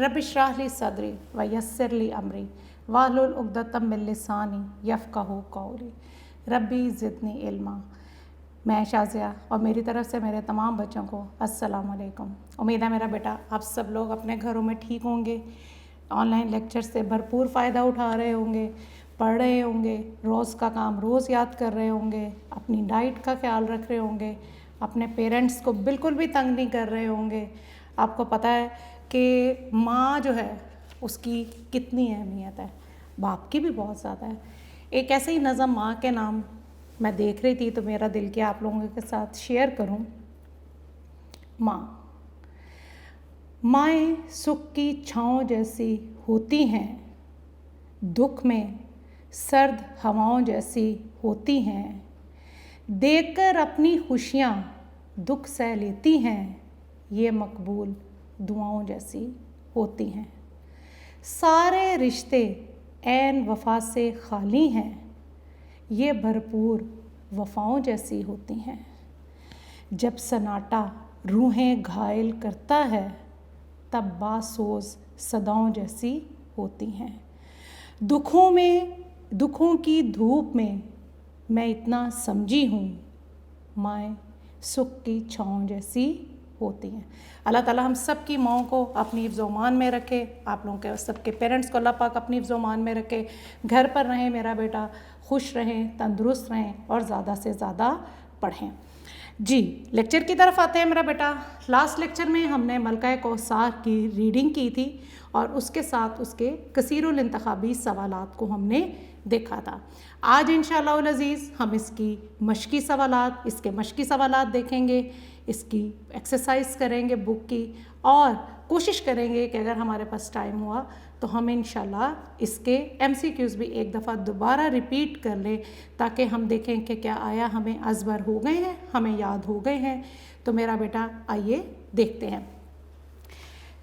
रब इश्रह ली सदरी व यस्सिर ली अमरी वाहलुल उक़दतम मिन लिसानी यफ़क़हू क़ौली रब्बी ज़िदनी इल्मा। मैं शाज़िया और मेरी तरफ से मेरे तमाम बच्चों को अस्सलाम वालेकुम। उम्मीद है मेरा बेटा आप सब लोग अपने घरों में ठीक होंगे, ऑनलाइन लेक्चर से भरपूर फ़ायदा उठा रहे होंगे, पढ़ रहे होंगे, रोज़ का काम रोज़ याद कर रहे होंगे, अपनी डाइट का ख्याल रख रहे होंगे, अपने पेरेंट्स को बिल्कुल भी तंग नहीं कर रहे होंगे। आपको पता है कि माँ जो है उसकी कितनी अहमियत है, बाप की भी बहुत ज़्यादा है। एक ऐसे ही नज़म माँ के नाम मैं देख रही थी तो मेरा दिल किया आप लोगों के साथ शेयर करूं। माएँ सुख की छाँव जैसी होती हैं, दुख में सर्द हवाओं जैसी होती हैं, देखकर अपनी खुशियाँ दुख सह लेती हैं, ये मकबूल दुआओं जैसी होती हैं। सारे रिश्ते ऐन वफा से खाली हैं, ये भरपूर वफ़ाओं जैसी होती हैं। जब सन्नाटा रूहें घायल करता है, तब बासोज़ सदाओं जैसी होती हैं। दुखों की धूप में मैं इतना समझी हूँ, माएँ सुख की छाँव जैसी होती हैं। अल्लाह ताला हम सब की माँओं को अपनी हिफ्ज़-ओ-मान में रखे, आप लोगों के सबके पेरेंट्स को अल्लाह पाक अपनी हिफ्ज़-ओ-मान में रखे। घर पर रहें मेरा बेटा, खुश रहें, तंदुरुस्त रहें और ज़्यादा से ज़्यादा पढ़ें। जी लेक्चर की तरफ आते हैं मेरा बेटा। लास्ट लेक्चर में हमने मलका कौसार की रीडिंग की थी और उसके साथ उसके कसीरुल इंतखाबी सवालात को हमने देखा था। आज इंशाअल्लाह उल अज़ीज़ हम इसके मशक़ी सवालात देखेंगे, इसकी एक्सरसाइज करेंगे बुक की, और कोशिश करेंगे कि अगर हमारे पास टाइम हुआ तो हम इंशाल्लाह इसके MCQs भी एक दफ़ा दोबारा रिपीट कर लें ताकि हम देखें कि क्या आया हमें अज़बर हो गए हैं, हमें याद हो गए हैं। तो मेरा बेटा आइए देखते हैं।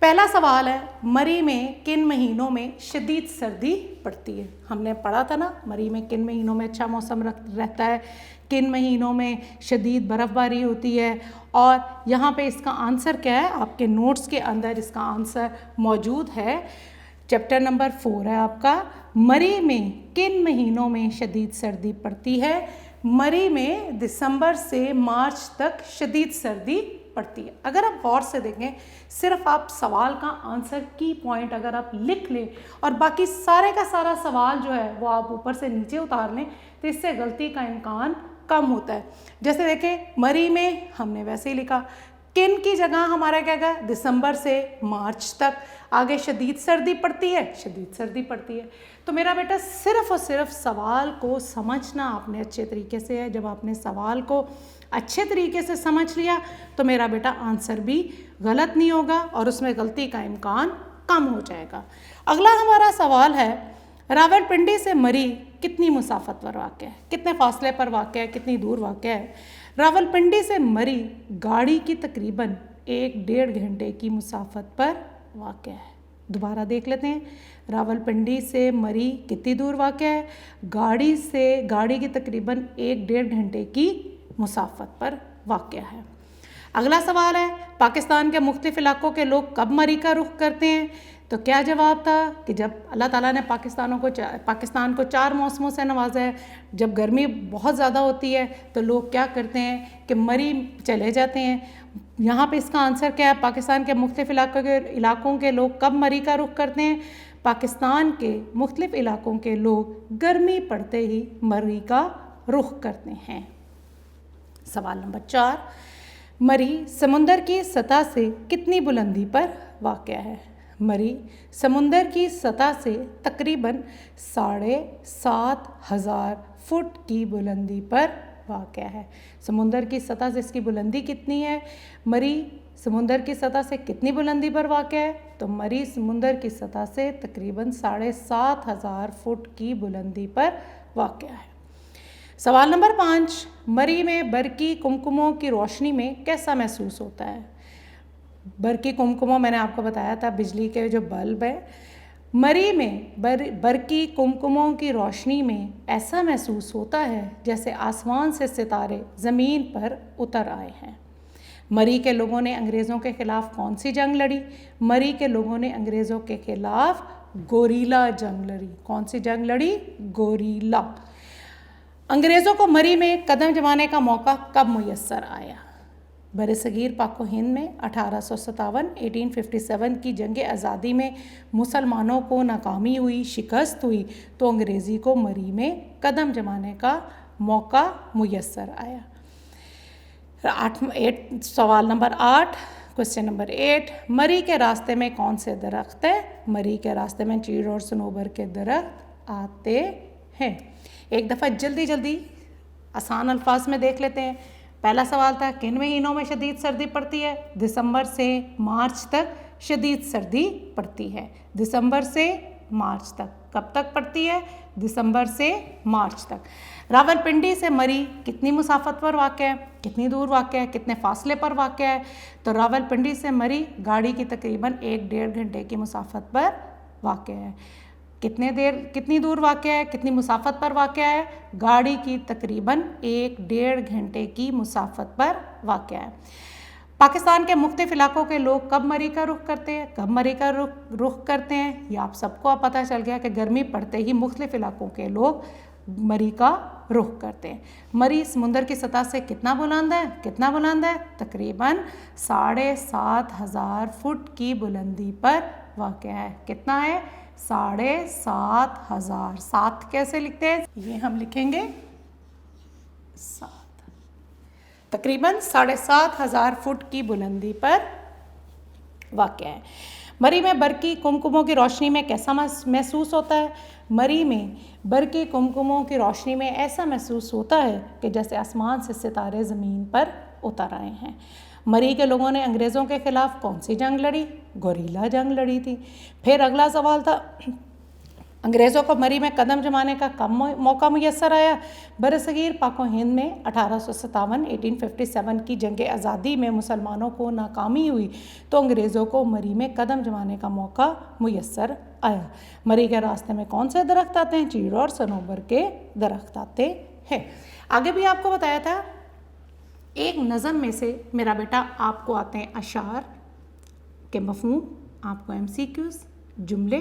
पहला सवाल है, मरी में किन महीनों में शदीद सर्दी पड़ती है। हमने पढ़ा था ना, मरी में किन महीनों में अच्छा मौसम रहता है, किन महीनों में शदीद बर्फ़बारी होती है। और यहाँ पे इसका आंसर क्या है, आपके नोट्स के अंदर इसका आंसर मौजूद है। चैप्टर नंबर 4 है आपका, मरी में किन महीनों में शदीद सर्दी पड़ती है। मरी में दिसंबर से मार्च तक शदीद सर्दी पड़ती है। अगर आप गौर से देखें, सिर्फ आप सवाल का आंसर की पॉइंट अगर आप लिख लें और बाकी सारे का सारा सवाल जो है वो आप ऊपर से नीचे उतार लें तो इससे गलती का इम्कान कम होता है। जैसे देखें, मरी में हमने वैसे ही लिखा, किन की जगह हमारा क्या गया, दिसंबर से मार्च तक। आगे शदीद सर्दी पड़ती है, शदीद सर्दी पड़ती है। तो मेरा बेटा सिर्फ और सिर्फ सवाल को समझना आपने अच्छे तरीके से है। जब आपने सवाल को अच्छे तरीके से समझ लिया तो मेरा बेटा आंसर भी गलत नहीं होगा और उसमें गलती का इम्कान कम हो जाएगा। अगला हमारा सवाल है, रावलपिंडी से मरी कितनी मुसाफत पर वाक़ है, कितने फासले पर वाक़ है, कितनी दूर वाक़ है। रावलपिंडी से मरी गाड़ी की तकरीबन 1-1.5 घंटे की मुसाफत पर वाक़ है। दोबारा देख लेते हैं, रावलपिंडी से मरी कितनी दूर वाक़ है, गाड़ी की तकरीबन 1-1.5 घंटे की मुसाफत पर वाक़ है। अगला सवाल है, पाकिस्तान के मुख्तलिफ़ इलाक़ों के लोग कब मरी का रुख करते हैं। तो क्या जवाब था कि जब अल्लाह ताला ने पाकिस्तान को 4 मौसमों से नवाजा है। जब गर्मी बहुत ज़्यादा होती है तो लोग क्या करते हैं कि मरी चले जाते हैं। यहाँ पे इसका आंसर क्या है, पाकिस्तान के मुख्तलिफ़ इलाक़ों के लोग कब मरी का रुख करते हैं। पाकिस्तान के मुख्तलिफ़ इलाक़ों के लोग गर्मी पड़ते ही मरी का रुख करते हैं। सवाल नंबर 4, मरी समुंदर की सतह से कितनी बुलंदी पर वाक़ है। मरी समुंदर की सतह से तकरीबन 7,500 फुट की बुलंदी पर वाक़ है। समुंदर की सतह से इसकी बुलंदी कितनी है, मरी समुंदर की सतह से कितनी बुलंदी पर वाक़ है। तो मरी समुंदर की सतह से तकरीबन 7,500 फुट की बुलंदी पर वाक़ है। सवाल नंबर 5, मरी में बरकी कुमकुमों की रोशनी में कैसा महसूस होता है। बरकी कुमकुमों मैंने आपको बताया था बिजली के जो बल्ब है। मरी में बरकी कुमकुमों की रोशनी में ऐसा महसूस होता है जैसे आसमान से सितारे ज़मीन पर उतर आए हैं। मरी के लोगों ने अंग्रेज़ों के ख़िलाफ़ कौन सी जंग लड़ी? मरी के लोगों ने अंग्रेज़ों के ख़िलाफ़ गोरीला जंग लड़ी। कौन सी जंग लड़ी? गोरीला। अंग्रेज़ों को मरी में कदम जमाने का मौका कब मुयस्सर आया? बरसगीर पाको हिंद में 1857 की जंग आज़ादी में मुसलमानों को नाकामी हुई, शिकस्त हुई, तो अंग्रेज़ी को मरी में कदम जमाने का मौका मुयस्सर आया। सवाल नंबर 8, क्वेश्चन नंबर 8, मरी के रास्ते में कौन से दरख्त है? मरी के रास्ते में चीड़ और सनोबर के दरख्त आते हैं। एक दफ़ा जल्दी जल्दी आसान अल्फाज में देख लेते हैं। पहला सवाल था, किन महीनों में शदीद सर्दी पड़ती है? दिसंबर से मार्च तक शदीद सर्दी पड़ती है। दिसंबर से मार्च तक। कब तक पड़ती है? दिसंबर से मार्च तक। रावलपिंडी से मरी कितनी मुसाफत पर वाक़ है? कितनी दूर वाक़ है? कितने फासले पर वाक़ है? तो रावलपिंडी से मरी गाड़ी की तकरीबन 1-1.5 घंटे की मुसाफत पर वाक़ है। कितनी दूर वाक़ है? कितनी मुसाफत पर वाक़ है? गाड़ी की तकरीबन 1-1.5 घंटे की मुसाफत पर वाक़ है। पाकिस्तान के मुख्तलिफ इलाकों के लोग कब मरी का रुख करते हैं? कब मरी का रुख करते हैं? ये आप सबको पता चल गया कि गर्मी पड़ते ही मुख्तलिफ इलाकों के लोग मरी का रुख करते हैं। मरी समुंदर की सतह से कितना बुलंद है? कितना बुलंद है? तकरीबन 7,500 फुट की बुलंदी पर वाक़ है। कितना है? 7,500। 7 कैसे लिखते हैं? ये हम लिखेंगे 7। तकरीबन 7,500 फुट की बुलंदी पर वाक़ है। मरी में बरकी कुमकुमों की रोशनी में कैसा महसूस होता है? मरी में बरकी कुमकुमों की रोशनी में ऐसा महसूस होता है कि जैसे आसमान से सितारे ज़मीन पर उतर आए हैं। मरी के लोगों ने अंग्रेज़ों के ख़िलाफ़ कौन सी जंग लड़ी? गोरीला जंग लड़ी थी। फिर अगला सवाल था, अंग्रेज़ों को मरी में कदम जमाने का कब मौका मुयस्सर आया? बरसगीर पाको हिंद में 1857 की जंग आज़ादी में मुसलमानों को नाकामी हुई, तो अंग्रेज़ों को मरी में कदम जमाने का मौका मुयस्सर आया। मरी के रास्ते में कौन से दरख्त आते हैं? चीड़ और सनोबर के दरख्त आते हैं। आगे भी आपको बताया था, एक नज़म में से मेरा बेटा आपको आते हैं अशार के मफ़हूम, आपको MCQs, जुमले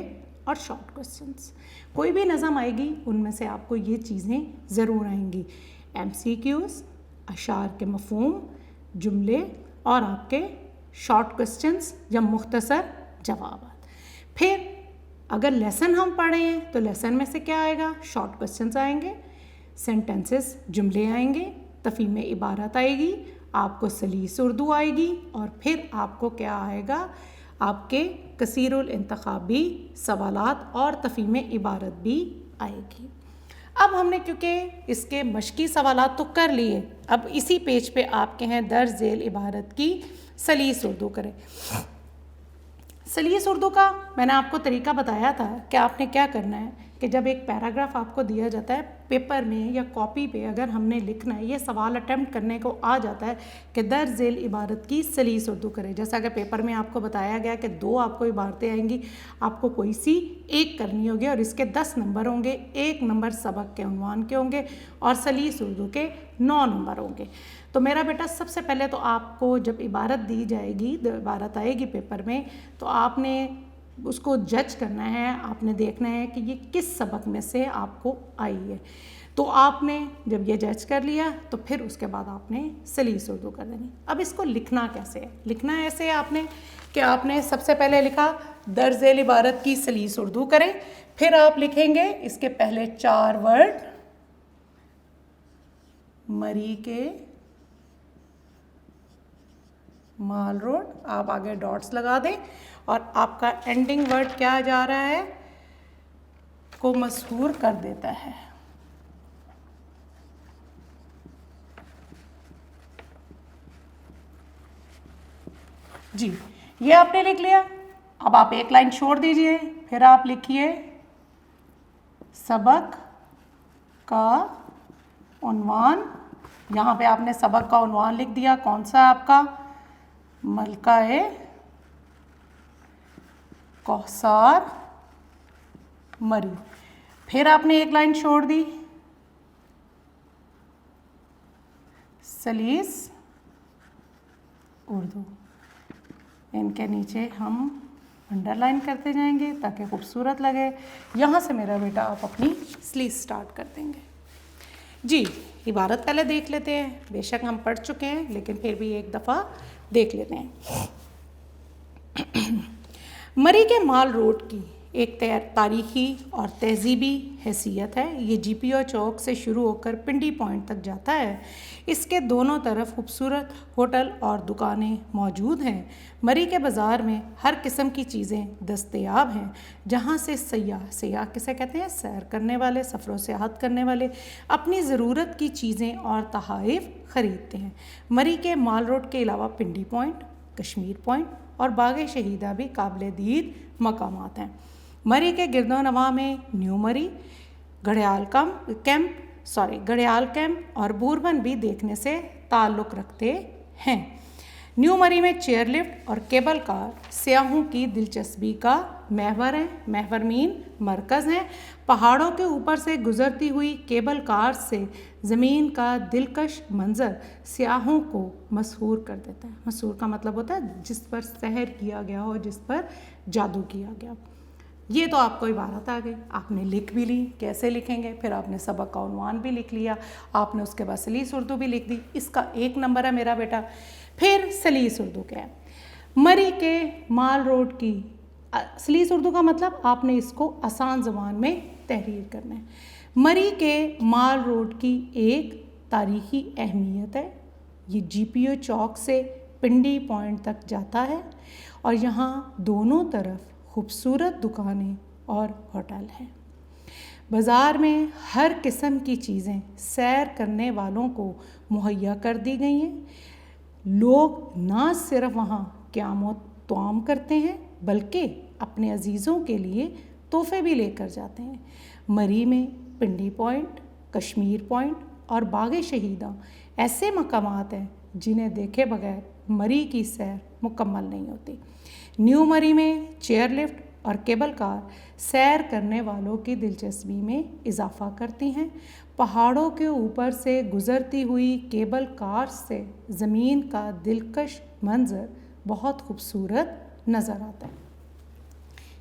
और शॉर्ट क्वेश्चंस। कोई भी नज़म आएगी उनमें से आपको ये चीज़ें ज़रूर आएंगी, MCQs, अशार के मफ़हूम, जुमले और आपके शॉर्ट क्वेश्चंस या मुख्तसर जवाब। फिर अगर लेसन हम पढ़े हैं तो लेसन में से क्या आएगा? शॉर्ट क्वेश्चंस आएंगे, सेंटेंसेस जुमले आएंगे, तफ़हीम इबारत आएगी, आपको सलीस उर्दू आएगी, और फिर आपको क्या आएगा? आपके कसीरुल इंतखाबी सवालात और तफ़हीम इबारत भी आएगी। अब हमने क्योंकि इसके मशकी सवालात तो कर लिए, अब इसी पेज पे आपके हैं दर्ज झेल इबारत की सलीस उर्दू करें। सलीस उर्दू का मैंने आपको तरीका बताया था कि आपने क्या करना है कि जब एक पैराग्राफ आपको दिया जाता है पेपर में या कॉपी पे, अगर हमने लिखना है, ये सवाल अटेम्प्ट करने को आ जाता है कि दर्ज झेल इबारत की सलीस उर्दू करें। जैसा कि पेपर में आपको बताया गया कि 2 आपको इबारतें आएंगी, आपको कोई सी एक करनी होगी और इसके 10 नंबर होंगे। 1 नंबर सबक के उन्वान के होंगे और सलीस उर्दू के 9 नंबर होंगे। तो मेरा बेटा सबसे पहले तो आपको जब इबारत दी जाएगी, इबारत आएगी पेपर में, तो आपने उसको जज करना है, आपने देखना है कि ये किस सबक में से आपको आई है। तो आपने जब ये जज कर लिया तो फिर उसके बाद आपने सलीस उर्दू कर देनी। अब इसको लिखना कैसे है? लिखना ऐसे है आपने कि आपने सबसे पहले लिखा दर्ज झेल इबारत की सलीस उर्दू करें, फिर आप लिखेंगे इसके पहले 4 वर्ड मरी के माल रोड, आप आगे डॉट्स लगा दें और आपका एंडिंग वर्ड क्या जा रहा है? को मशहूर कर देता है। जी, ये आपने लिख लिया। अब आप एक लाइन छोड़ दीजिए, फिर आप लिखिए सबक का उन्वान। यहाँ पे आपने सबक का उन्वान लिख दिया, कौन सा आपका? मलका-ए कौसार मरी। फिर आपने एक लाइन छोड़ दी, सलीस उर्दू। इनके नीचे हम अंडरलाइन करते जाएंगे ताकि खूबसूरत लगे। यहाँ से मेरा बेटा आप अपनी स्लीव स्टार्ट कर देंगे। जी, इबारत पहले देख लेते हैं। बेशक हम पढ़ चुके हैं लेकिन फिर भी एक दफ़ा देख लेते हैं। मरी के माल रोड की एक तारीखी और तहजीबी हैसियत है। ये जीपीओ चौक से शुरू होकर पिंडी पॉइंट तक जाता है। इसके दोनों तरफ खूबसूरत होटल और दुकानें मौजूद हैं। मरी के बाज़ार में हर किस्म की चीज़ें दस्तयाब हैं, जहाँ से सयाह किसे कहते हैं, सैर करने वाले, सफ़र व सियाहत करने वाले अपनी ज़रूरत की चीज़ें और तहाइफ ख़रीदते हैं। मरी के माल रोड के अलावा पिंडी पॉइंट, कश्मीर पॉइंट और बाग शहीदा भी काबिल दीद मकामात हैं। मरी के गिरदोनवा में न्यू मरी, घड़ियाल कैंप और बूरबन भी देखने से ताल्लुक़ रखते हैं। न्यू मरी में चेयर लिफ्ट और केबल कार सियाहों की दिलचस्पी का महवरमीन मरकज़ हैं। पहाड़ों के ऊपर से गुज़रती हुई केबल कार से ज़मीन का दिलकश मंज़र सियाहों को मसहूर कर देता है। मसहूर का मतलब होता है जिस पर सहर किया गया हो, जिस पर जादू किया गया। ये तो आपको इबारत आ गई, आपने लिख भी ली। कैसे लिखेंगे? फिर आपने सबक का उन्वान भी लिख लिया, आपने उसके बाद सलीस उर्दू भी लिख दी। इसका 1 नंबर है मेरा बेटा। फिर सलीस उर्दू क्या है? मरी के माल रोड की सलीस उर्दू का मतलब आपने इसको आसान ज़बान में तहरीर करना है। मरी के माल रोड की एक तारीख़ी अहमियत है। ये जीपीओ चौक से पिंडी पॉइंट तक जाता है और यहाँ दोनों तरफ खूबसूरत दुकानें और होटल हैं। बाज़ार में हर किस्म की चीज़ें सैर करने वालों को मुहैया कर दी गई हैं। लोग ना सिर्फ वहाँ क़याम व तवाम करते हैं बल्कि अपने अजीज़ों के लिए तोहफ़े भी लेकर जाते हैं। मरी में पिंडी पॉइंट, कश्मीर पॉइंट और बाग शहीदा ऐसे मकामात हैं जिन्हें देखे बगैर मरी की सैर मुकम्मल नहीं होती। न्यू मरी में चेयर लिफ्ट और केबल कार सैर करने वालों की दिलचस्पी में इजाफ़ा करती हैं। पहाड़ों के ऊपर से गुज़रती हुई केबल कार से ज़मीन का दिलकश मंज़र बहुत खूबसूरत नज़र आता है।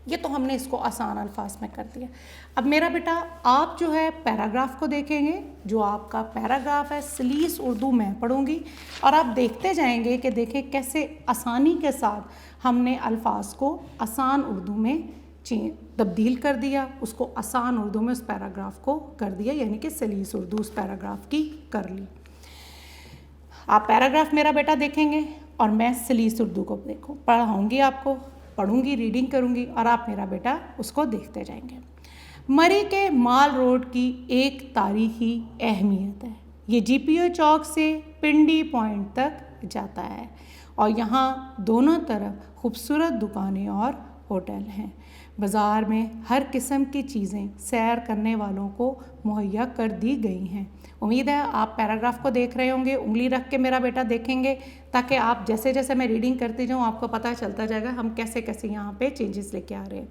ये तो हमने इसको आसान अल्फाज में कर दिया। अब मेरा बेटा आप जो है पैराग्राफ को देखेंगे। जो आपका पैराग्राफ है सलीस उर्दू मैं पढ़ूंगी और आप देखते जाएंगे कि देखें कैसे आसानी के साथ हमने अल्फाज को आसान उर्दू में तब्दील कर दिया, उसको आसान उर्दू में उस पैराग्राफ को कर दिया, यानी कि सलीस उर्दू उस पैराग्राफ की कर ली। आप पैराग्राफ मेरा बेटा देखेंगे और मैं सलीस उर्दू को पढ़ाऊँगी, आपको पढ़ूंगी, रीडिंग करूंगी और आप मेरा बेटा उसको देखते जाएंगे। मरी के माल रोड की एक तारीख़ी अहमियत है। ये जीपीओ चौक से पिंडी पॉइंट तक जाता है और यहाँ दोनों तरफ खूबसूरत दुकानें और होटल हैं। बाज़ार में हर किस्म की चीज़ें सैर करने वालों को मुहैया कर दी गई हैं। उम्मीद है आप पैराग्राफ को देख रहे होंगे, उंगली रख के मेरा बेटा देखेंगे ताकि आप जैसे जैसे मैं रीडिंग करती जाऊँ आपको पता चलता जाएगा हम कैसे कैसे यहाँ पे चेंजेस लेके आ रहे हैं।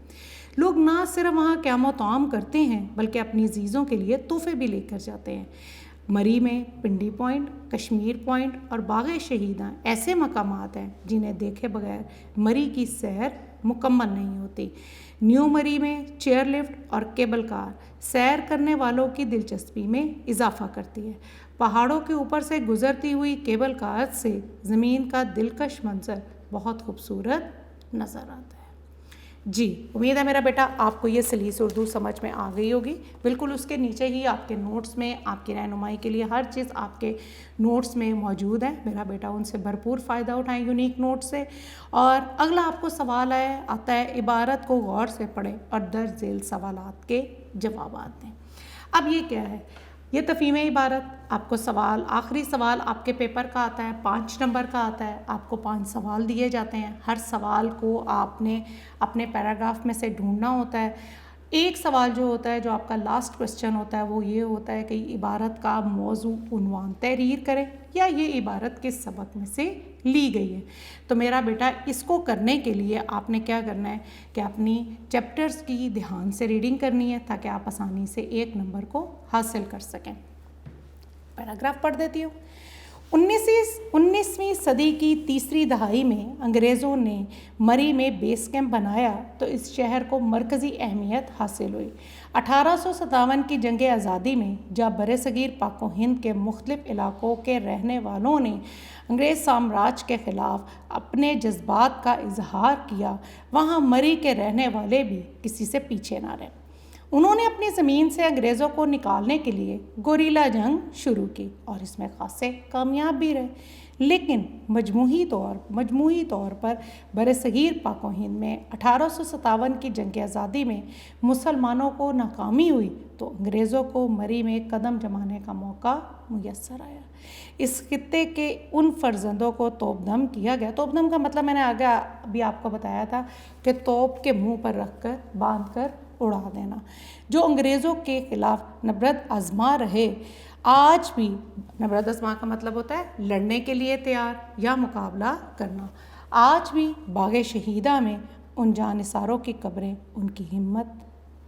लोग ना सिर्फ वहाँ क़याम व तवाम करते हैं बल्कि अपनी अजीज़ों के लिए तोहफ़े भी लेकर जाते हैं। मरी में पिंडी पॉइंट, कश्मीर पॉइंट और बाग शहीदा ऐसे मकामात हैं जिन्हें देखे बगैर मरी की सैर मुकम्मल नहीं होती। न्यू मरी में चेयर लिफ्ट और केबल कार सैर करने वालों की दिलचस्पी में इजाफ़ा करती है। पहाड़ों के ऊपर से गुज़रती हुई केबल कार से ज़मीन का दिलकश मंज़र बहुत खूबसूरत नज़र आता है। जी, उम्मीद है मेरा बेटा आपको ये सलीस उर्दू समझ में आ गई होगी। बिल्कुल उसके नीचे ही आपके नोट्स में आपकी रहनुमाई के लिए हर चीज़ आपके नोट्स में मौजूद है। मेरा बेटा उनसे भरपूर फ़ायदा उठाएं यूनिक नोट से। और अगला आपको सवाल आता है इबारत को गौर से पढ़ें और दर्ज झेल सवालात के जवाब दें। अब ये क्या है? ये तफ़हीम इबारत। आपको सवाल, आखिरी सवाल आपके पेपर का आता है, 5 नंबर का आता है। आपको 5 सवाल दिए जाते हैं। हर सवाल को आपने अपने पैराग्राफ में से ढूंढना होता है। एक सवाल जो होता है, जो आपका लास्ट क्वेश्चन होता है, वो ये होता है कि इबारत का मौजू उन्वान तहरीर करें या ये इबारत किस सबक में से ली गई है। तो मेरा बेटा इसको करने के लिए आपने क्या करना है कि अपनी चैप्टर्स की ध्यान से रीडिंग करनी है ताकि आप आसानी से 1 नंबर को हासिल कर सकें। पैराग्राफ पढ़ देती हूँ। 19ویں صدی کی تیسری دہائی میں انگریزوں نے مری میں بیس کیمپ بنایا تو اس شہر کو مرکزی اہمیت حاصل ہوئی۔ 1857 کی جنگ آزادی میں جب برصغیر پاک و ہند کے مختلف علاقوں کے رہنے والوں نے انگریز سامراج کے خلاف اپنے جذبات کا اظہار کیا، وہاں مری کے رہنے والے بھی کسی سے پیچھے نہ رہے۔ انہوں نے اپنی زمین سے انگریزوں کو نکالنے کے لیے گوریلا جنگ شروع کی اور اس میں خاصے کامیاب بھی رہے، لیکن مجموعی طور پر برصغیر پاک و ہند میں 1857 کی جنگ آزادی میں مسلمانوں کو ناکامی ہوئی تو انگریزوں کو مری میں قدم جمانے کا موقع میسر آیا۔ اس خطے کے ان فرزندوں کو توپ دم کیا گیا۔ توپ دم کا مطلب میں نے آگے بھی آپ کو بتایا تھا کہ توپ کے منہ پر رکھ کر باندھ کر اڑا دینا، جو انگریزوں کے خلاف نبرد آزما رہے۔ آج بھی نبرد آزما کا مطلب ہوتا ہے لڑنے کے لیے تیار یا مقابلہ کرنا۔ آج بھی باغ شہیدہ میں ان جانثاروں کی قبریں ان کی ہمت،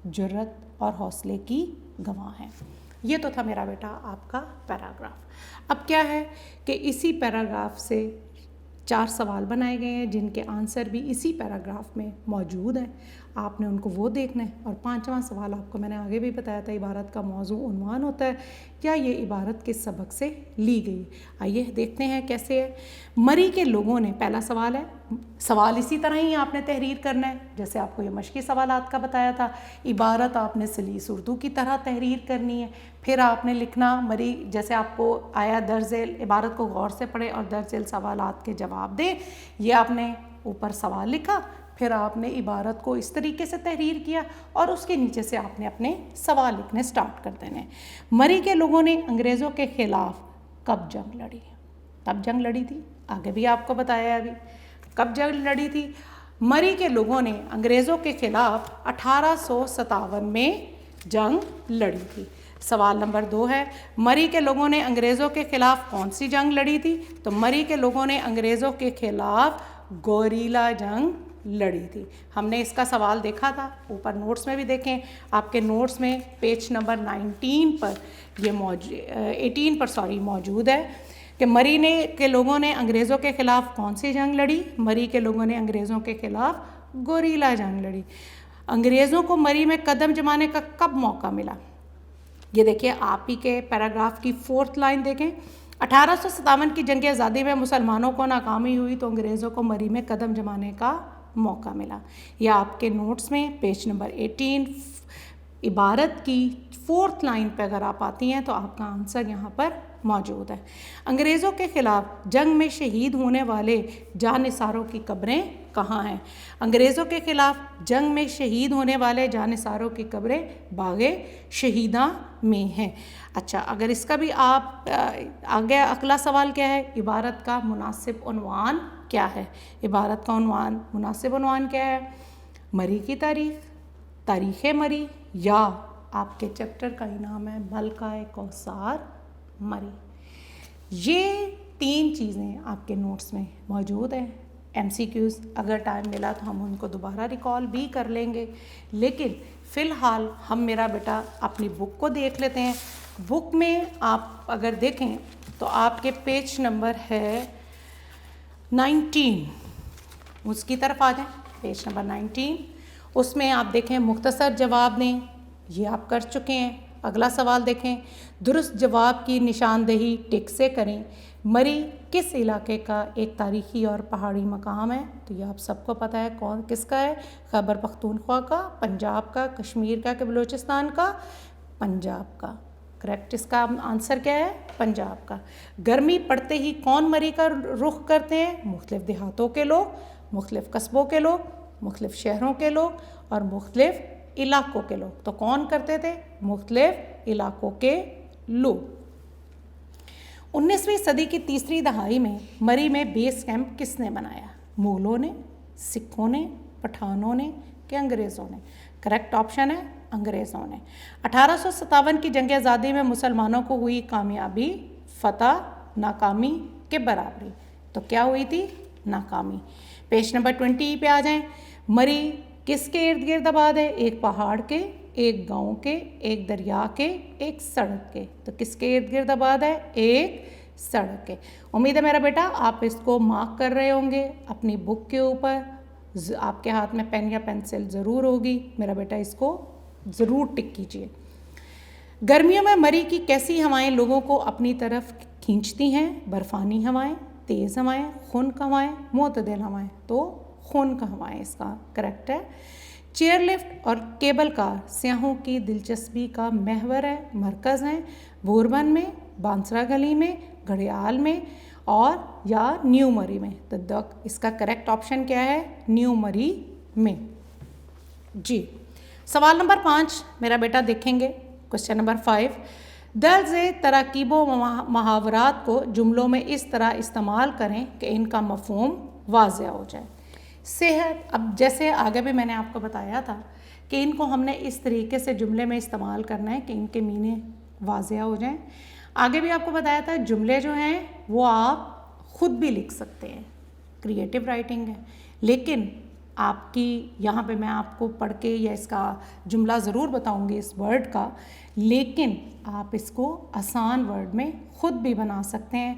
جرأت اور حوصلے کی گواہ ہیں۔ یہ تو تھا میرا بیٹا آپ کا پیراگراف۔ اب کیا ہے کہ اسی پیراگراف سے 4 سوال بنائے گئے ہیں جن کے آنسر بھی اسی پیراگراف میں موجود ہیں، آپ نے ان کو وہ دیکھنا ہے۔ اور 5واں سوال آپ کو میں نے آگے بھی بتایا تھا، عبارت کا موضوع عنوان ہوتا ہے یا یہ عبارت کس سبق سے لی گئی۔ آئیے دیکھتے ہیں کیسے ہے۔ مری کے لوگوں نے، پہلا سوال ہے، سوال اسی طرح ہی آپ نے تحریر کرنا ہے جیسے آپ کو یہ مشقی سوالات کا بتایا تھا۔ عبارت آپ نے سلیس اردو کی طرح تحریر کرنی ہے، پھر آپ نے لکھنا مری جیسے آپ کو آیا درج ذیل، عبارت کو غور سے پڑھیں اور درج ذیل سوالات کے جواب دیں۔ یہ آپ نے اوپر سوال لکھا، پھر آپ نے عبارت کو اس طریقے سے تحریر کیا اور اس کے نیچے سے آپ نے اپنے سوال لکھنے سٹارٹ کر دینے۔ مری کے لوگوں نے انگریزوں کے خلاف کب جنگ لڑی؟ کب جنگ لڑی تھی؟ آگے بھی آپ کو بتایا ابھی کب جنگ لڑی تھی۔ مری کے لوگوں نے انگریزوں کے خلاف 1857 میں جنگ لڑی تھی۔ سوال نمبر 2 ہے، مری کے لوگوں نے انگریزوں کے خلاف کون سی جنگ لڑی تھی؟ تو مری کے لوگوں نے انگریزوں کے خلاف گوریلا جنگ لڑی تھی۔ ہم نے اس کا سوال دیکھا تھا، اوپر نوٹس میں بھی دیکھیں، آپ کے نوٹس میں پیج نمبر 18 پر موجود ہے کہ مری کے لوگوں نے انگریزوں کے خلاف کون سی جنگ لڑی؟ مری کے لوگوں نے انگریزوں کے خلاف گوریلا جنگ لڑی۔ انگریزوں کو مری میں قدم جمانے کا کب موقع ملا؟ یہ دیکھیے آپ ہی کے پیراگراف کی 4تھ لائن دیکھیں، 1857 کی جنگ آزادی میں مسلمانوں کو ناکامی ہوئی تو انگریزوں کو مری میں قدم جمانے کا موقع ملا۔ یہ آپ کے نوٹس میں پیج نمبر 18 عبارت کی 4تھ لائن پہ اگر آپ آتی ہیں تو آپ کا آنسر یہاں پر موجود ہے۔ انگریزوں کے خلاف جنگ میں شہید ہونے والے جانثاروں کی قبریں کہاں ہیں؟ انگریزوں کے خلاف جنگ میں شہید ہونے والے جانثاروں کی قبریں باغ شہیدہ میں ہیں۔ اچھا، اگر اس کا بھی آپ آگے اگلا سوال کیا ہے؟ عبارت کا مناسب عنوان کیا ہے؟ عبارت کا مناسب عنوان کیا ہے؟ مری کی تاریخ، تاریخ مری، یا آپ کے چیپٹر کا ہی نام ہے ملکہ کوثر مری۔ یہ 3 چیزیں آپ کے نوٹس میں موجود ہیں۔ MCQs اگر ٹائم ملا تو ہم ان کو دوبارہ ریکال بھی کر لیں گے، لیکن فی الحال ہم میرا بیٹا اپنی بک کو دیکھ لیتے ہیں۔ بک میں آپ اگر دیکھیں تو آپ کے پیج نمبر ہے 19، اس کی طرف آ جائیں، پیج نمبر 19، اس میں آپ دیکھیں مختصر جواب دیں، یہ آپ کر چکے ہیں۔ اگلا سوال دیکھیں، درست جواب کی نشاندہی ٹک سے کریں۔ مری کس علاقے کا ایک تاریخی اور پہاڑی مقام ہے؟ تو یہ آپ سب کو پتہ ہے کس کا ہے، خیبر پختونخوا کا، پنجاب کا، کشمیر کا کہ بلوچستان کا؟ پنجاب کا۔ کریکٹ، اس کا آنسر کیا ہے؟ پنجاب کا۔ گرمی پڑتے ہی کون مری کا رخ کرتے ہیں؟ مختلف دیہاتوں کے لوگ، مختلف قصبوں کے لوگ، مختلف شہروں کے لوگ اور مختلف علاقوں کے لوگ۔ تو کون کرتے تھے؟ مختلف علاقوں کے لوگ۔ 19ویں صدی کی تیسری دہائی میں مری میں بیس کیمپ کس نے بنایا؟ مغلوں نے، سکھوں نے، پٹھانوں نے کہ انگریزوں نے؟ کریکٹ آپشن ہے انگریزوں نے۔ 1857 کی جنگ آزادی میں مسلمانوں کو ہوئی کامیابی، فتح، ناکامی کے برابری؟ تو کیا ہوئی تھی؟ ناکامی۔ پیج نمبر 20 پہ آ جائیں۔ مری کس کے ارد گرد آباد ہے؟ ایک پہاڑ کے، ایک گاؤں کے، ایک دریا کے، ایک سڑک کے۔ تو کس کے ارد گرد آباد ہے؟ ایک سڑکیں. امید ہے میرا بیٹا آپ اس کو مارک کر رہے ہوں گے اپنی بک کے اوپر. آپ کے ہاتھ میں پین یا پینسل ضرور ہوگی میرا بیٹا, اس کو ضرور ٹک کیجیے. گرمیوں میں مری کی کیسی ہوائیں لوگوں کو اپنی طرف کھینچتی ہیں؟ برفانی ہوائیں, تیز ہوائیں, خنک ہوائیں, معتدل ہوائیں. تو خنک ہوائیں اس کا کریکٹ ہے. چیئر لفٹ اور کیبل کار سیاحوں کی دلچسپی کا محور ہے, مرکز ہیں. بوربن میں, بانسرا گلی میں, گھڑیال میں اور یا نیو مری میں. تو اس کا کریکٹ آپشن کیا ہے؟ نیو مری میں. جی سوال نمبر 5 میرا بیٹا دیکھیں گے. کوشچن نمبر 5, درج تراکیب و محاورات کو جملوں میں اس طرح استعمال کریں کہ ان کا مفہوم واضح ہو جائے. صحت, اب جیسے آگے بھی میں نے آپ کو بتایا تھا کہ ان کو ہم نے اس طریقے سے جملے میں استعمال کرنا ہے کہ ان کے معنی واضح ہو جائیں. آگے بھی آپ کو بتایا تھا جملے جو ہیں وہ آپ خود بھی لکھ سکتے ہیں, کریٹیو رائٹنگ ہے, لیکن آپ کی یہاں پہ میں آپ کو پڑھ کے یا اس کا جملہ ضرور بتاؤں گی اس ورڈ کا, لیکن آپ اس کو آسان ورڈ میں خود بھی بنا سکتے ہیں.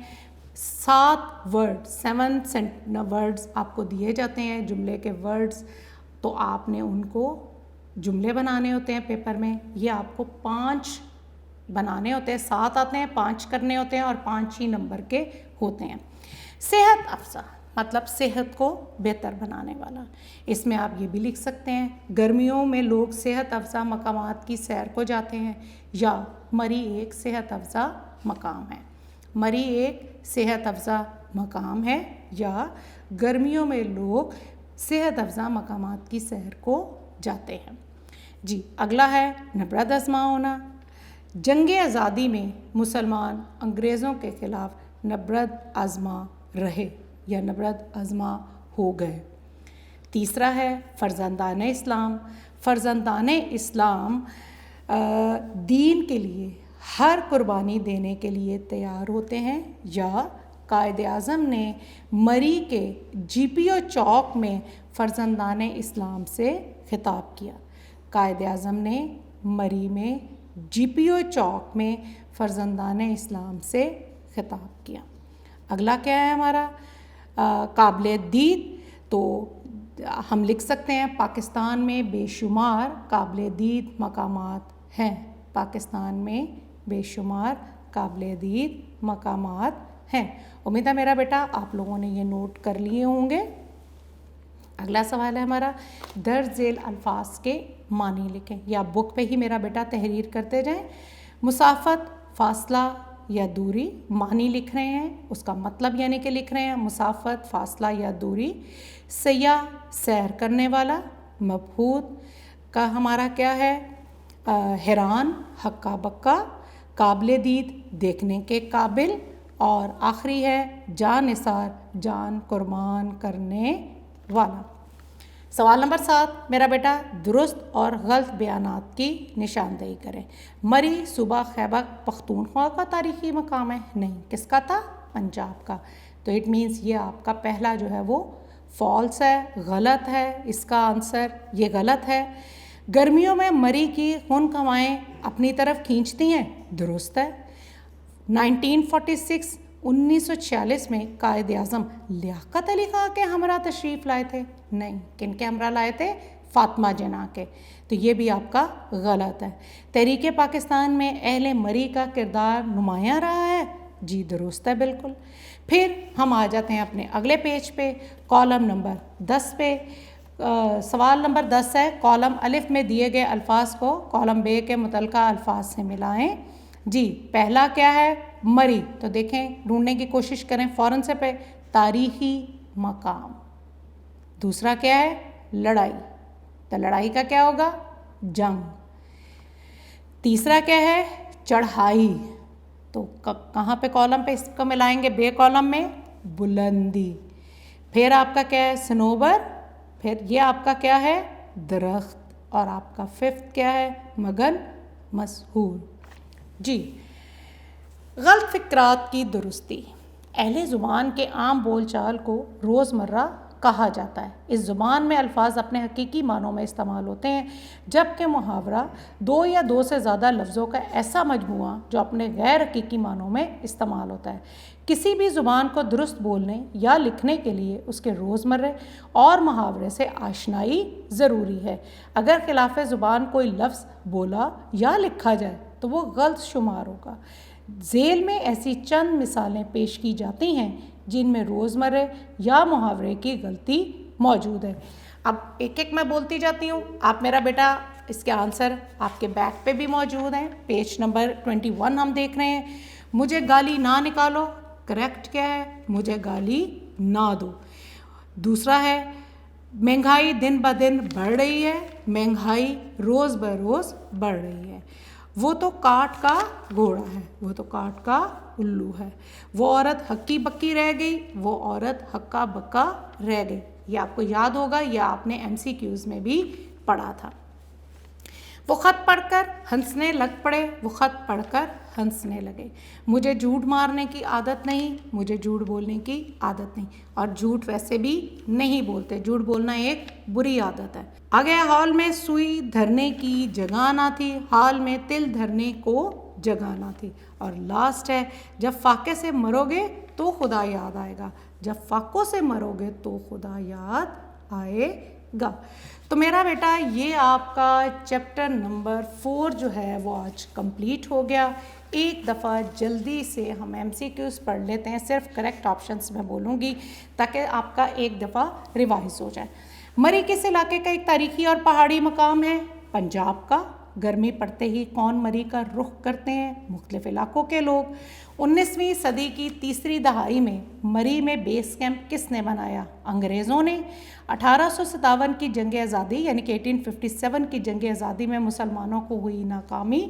7 ورڈز آپ کو دیے جاتے ہیں جملے کے ورڈز, تو آپ نے ان کو جملے بنانے ہوتے ہیں پیپر میں. یہ آپ کو 5 بنانے ہوتے ہیں, 7 آتے ہیں, 5 کرنے ہوتے ہیں اور 5 ہی نمبر کے ہوتے ہیں. صحت افزا مطلب صحت کو بہتر بنانے والا. اس میں آپ یہ بھی لکھ سکتے ہیں گرمیوں میں لوگ صحت افزا مقامات کی سیر کو جاتے ہیں, یا مری ایک صحت افزا مقام ہے. مری ایک صحت افزا مقام ہے, یا گرمیوں میں لوگ صحت افزا مقامات کی سیر کو جاتے ہیں. جی اگلا ہے نبرد آزما ہونا. جنگ آزادی میں مسلمان انگریزوں کے خلاف نبرد آزما رہے یا نبرد آزما ہو گئے. تیسرا ہے فرزندان اسلام. فرزندان اسلام دین کے لیے ہر قربانی دینے کے لیے تیار ہوتے ہیں, یا قائد اعظم نے مری کے جی پی او چوک میں فرزندان اسلام سے خطاب کیا. قائد اعظم نے مری میں جی پی او چوک میں فرزندان اسلام سے خطاب کیا. اگلا کیا ہے ہمارا قابل دید. تو ہم لکھ سکتے ہیں پاکستان میں بے شمار قابل دید مقامات ہیں. پاکستان میں بے شمار قابل دید مقامات ہیں. امید ہے میرا بیٹا آپ لوگوں نے یہ نوٹ کر لیے ہوں گے. اگلا سوال ہے ہمارا درج ذیل الفاظ کے معنی لکھیں. یا بک پہ ہی میرا بیٹا تحریر کرتے جائیں. مسافت فاصلہ یا دوری, معنی لکھ رہے ہیں, اس کا مطلب یعنی کہ لکھ رہے ہیں مسافت فاصلہ یا دوری. سیاح سیر کرنے والا. مبہوت کا ہمارا کیا ہے حیران ہکا بکا. قابل دید دیکھنے کے قابل. اور آخری ہے جان نثار جان قربان کرنے والا. سوال نمبر 7 میرا بیٹا درست اور غلط بیانات کی نشاندہی کریں. مری صوبہ خیبر پختونخوا کا تاریخی مقام ہے؟ نہیں. کس کا تھا؟ پنجاب کا. تو اٹ مینس یہ آپ کا پہلا جو ہے وہ فالس ہے, غلط ہے. اس کا آنسر یہ غلط ہے. گرمیوں میں مری کی خنک ہوائیں اپنی طرف کھینچتی ہیں؟ درست ہے. 1946 میں قائد اعظم لیاقت علی خان کے ہمراہ تشریف لائے تھے؟ نہیں. کن کے ہمراہ لائے تھے؟ فاطمہ جناح کے. تو یہ بھی آپ کا غلط ہے. تحریک پاکستان میں اہل مری کا کردار نمایاں رہا ہے؟ جی درست ہے بالکل. پھر ہم آ جاتے ہیں اپنے اگلے پیج پہ, کالم نمبر 10 پہ. سوال نمبر 10 ہے کالم الف میں دیے گئے الفاظ کو کالم ب کے متعلقہ الفاظ سے ملائیں. جی پہلا کیا ہے؟ مری. تو دیکھیں ڈھونڈنے کی کوشش کریں فوراً سے. پہ تاریخی مقام. دوسرا کیا ہے؟ لڑائی. تو لڑائی کا کیا ہوگا؟ جنگ. تیسرا کیا ہے؟ چڑھائی. تو کہاں پہ کالم پہ اس کو ملائیں گے؟ بے کالم میں بلندی. پھر آپ کا کیا ہے؟ صنوبر. پھر یہ آپ کا کیا ہے؟ درخت. اور آپ کا 5 کیا ہے؟ مگن مسحور. جی غلط فکرات کی درستی. اہل زبان کے عام بول چال کو روزمرہ کہا جاتا ہے. اس زبان میں الفاظ اپنے حقیقی معنوں میں استعمال ہوتے ہیں, جبکہ محاورہ 2 یا 2 سے زیادہ لفظوں کا ایسا مجموعہ جو اپنے غیر حقیقی معنوں میں استعمال ہوتا ہے. کسی بھی زبان کو درست بولنے یا لکھنے کے لیے اس کے روزمرہ اور محاورے سے آشنائی ضروری ہے۔ اگر خلاف زبان کوئی لفظ بولا یا لکھا جائے تو وہ غلط شمار ہوگا۔ ذیل میں ایسی چند مثالیں پیش کی جاتی ہیں جن میں روزمرہ یا محاورے کی غلطی موجود ہے۔ اب ایک ایک میں بولتی جاتی ہوں، آپ میرا بیٹا اس کے آنسر آپ کے بیک پہ بھی موجود ہیں۔ پیج نمبر 21 ہم دیکھ رہے ہیں۔ مجھے گالی نہ نکالو، کریکٹ کیا ہے؟ مجھے گالی نہ دو۔ دوسرا ہے مہنگائی دن بہ دن بڑھ رہی ہے، مہنگائی روز بروز بڑھ رہی ہے۔ وہ تو کاٹ کا گھوڑا ہے، وہ تو کاٹ کا الو ہے۔ وہ عورت ہکی بکی رہ گئی، وہ عورت ہکا بکا رہ گئی۔ یہ آپ کو یاد ہوگا، یہ آپ نے MCQs میں بھی پڑھا تھا۔ وہ خط پڑھ کر ہنسنے لگ پڑے، وہ خط پڑھ کر ہنسنے لگے۔ مجھے جھوٹ مارنے کی عادت نہیں، مجھے جھوٹ بولنے کی عادت نہیں، اور جھوٹ ویسے بھی نہیں بولتے، جھوٹ بولنا ایک بری عادت ہے۔ آگے ہال میں سوئی دھرنے کی جگہ نہ تھی، ہال میں تل دھرنے کو جگہ نہ تھی۔ اور لاسٹ ہے جب فاقے سے مرو گے تو خدا یاد آئے گا، جب فاقوں سے مرو گے تو خدا یاد آئے گا۔ تو میرا بیٹا یہ آپ کا چیپٹر نمبر 4 جو ہے وہ آج کمپلیٹ ہو گیا۔ ایک دفعہ جلدی سے ہم MCQs پڑھ لیتے ہیں، صرف کریکٹ آپشنس میں بولوں گی تاکہ آپ کا ایک دفعہ ریوائز ہو جائے۔ مری کس علاقے کا ایک تاریخی اور پہاڑی مقام ہے؟ پنجاب کا۔ گرمی پڑتے ہی کون مری کا رخ کرتے ہیں؟ مختلف علاقوں کے لوگ۔ 19ویں صدی کی تیسری دہائی میں مری میں بیس کیمپ کس نے بنایا؟ انگریزوں نے۔ 1857 کی جنگ آزادی یعنی کہ 1857 کی جنگ آزادی میں مسلمانوں کو ہوئی ناکامی۔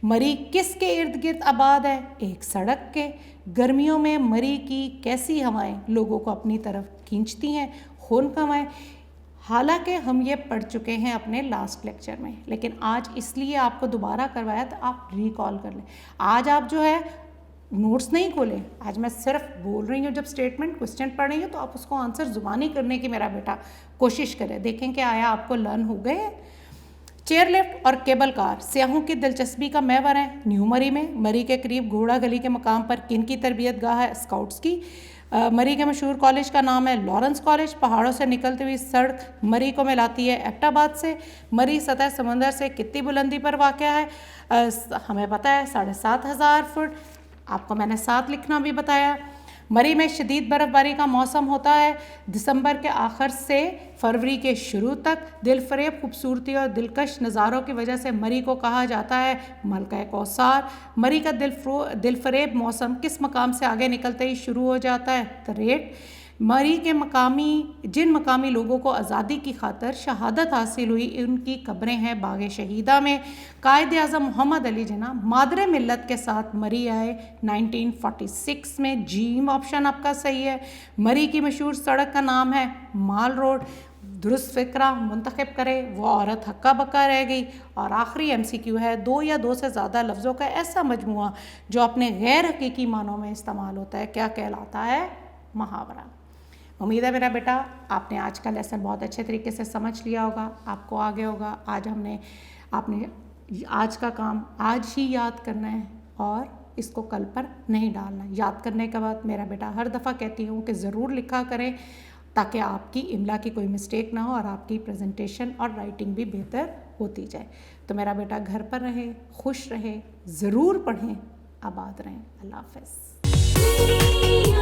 مری کس کے ارد گرد آباد ہے؟ ایک سڑک کے۔ گرمیوں میں مری کی کیسی ہوائیں لوگوں کو اپنی طرف کھینچتی ہیں؟ خنک ہوائیں۔ حالانکہ ہم یہ پڑھ چکے ہیں اپنے لاسٹ لیکچر میں، لیکن آج اس لیے آپ کو دوبارہ کروایا تو آپ ریکال کر لیں۔ آج آپ جو ہے نوٹس نہیں کھولیں، آج میں صرف بول رہی ہوں، جب اسٹیٹمنٹ کوسچن پڑھ رہی ہوں تو آپ اس کو آنسر زبانی کرنے کی میرا بیٹا کوشش کرے، دیکھیں کہ آیا آپ کو لرن ہو گئے۔ چیئر لفٹ اور کیبل کار سیاحوں کی دلچسپی کا محور ہے۔ نیو مری میں مری کے قریب گھوڑا گلی کے مقام پر کن کی تربیت گاہ ہے؟ اسکاؤٹس کی۔ مری کے مشہور کالج کا نام ہے لارنس کالج۔ پہاڑوں سے نکلتی ہوئی سڑک مری کو ملاتی ہے ایبٹ آباد سے۔ مری سطح سمندر سے کتنی بلندی پر واقع ہے؟ ہمیں پتہ ہے 7500 فٹ۔ آپ کو میں نے 7 لکھنا بھی بتایا۔ مری میں شدید برف باری کا موسم ہوتا ہے دسمبر کے آخر سے فروری کے شروع تک۔ دل فریب خوبصورتی اور دلکش نظاروں کی وجہ سے مری کو کہا جاتا ہے ملکہ کوثر۔ مری کا دل فریب موسم کس مقام سے آگے نکلتے ہی شروع ہو جاتا ہے؟ تریٹ۔ مری کے جن مقامی لوگوں کو آزادی کی خاطر شہادت حاصل ہوئی ان کی قبریں ہیں باغ شہیدہ میں۔ قائد اعظم محمد علی جناح مادر ملت کے ساتھ مری آئے 1946 میں۔ جیم آپشن آپ کا صحیح ہے۔ مری کی مشہور سڑک کا نام ہے مال روڈ۔ درست فقرہ منتخب کرے، وہ عورت ہکا بکا رہ گئی۔ اور آخری MCQ ہے 2 یا 2 سے زیادہ لفظوں کا ایسا مجموعہ جو اپنے غیر حقیقی معنوں میں استعمال ہوتا ہے کیا کہلاتا ہے؟ محاورہ۔ امید ہے میرا بیٹا آپ نے آج کا لیسن بہت اچھے طریقے سے سمجھ لیا ہوگا، آپ کو آگے ہوگا۔ آپ نے آج کا کام آج ہی یاد کرنا ہے اور اس کو کل پر نہیں ڈالنا۔ یاد کرنے کے بعد میرا بیٹا ہر دفعہ کہتی ہوں کہ ضرور لکھا کریں تاکہ آپ کی املا کی کوئی مسٹیک نہ ہو اور آپ کی پریزنٹیشن اور رائٹنگ بھی بہتر ہوتی جائے۔ تو میرا بیٹا گھر پر رہے، خوش رہے، ضرور پڑھیں، آباد رہیں۔ اللہ حافظ۔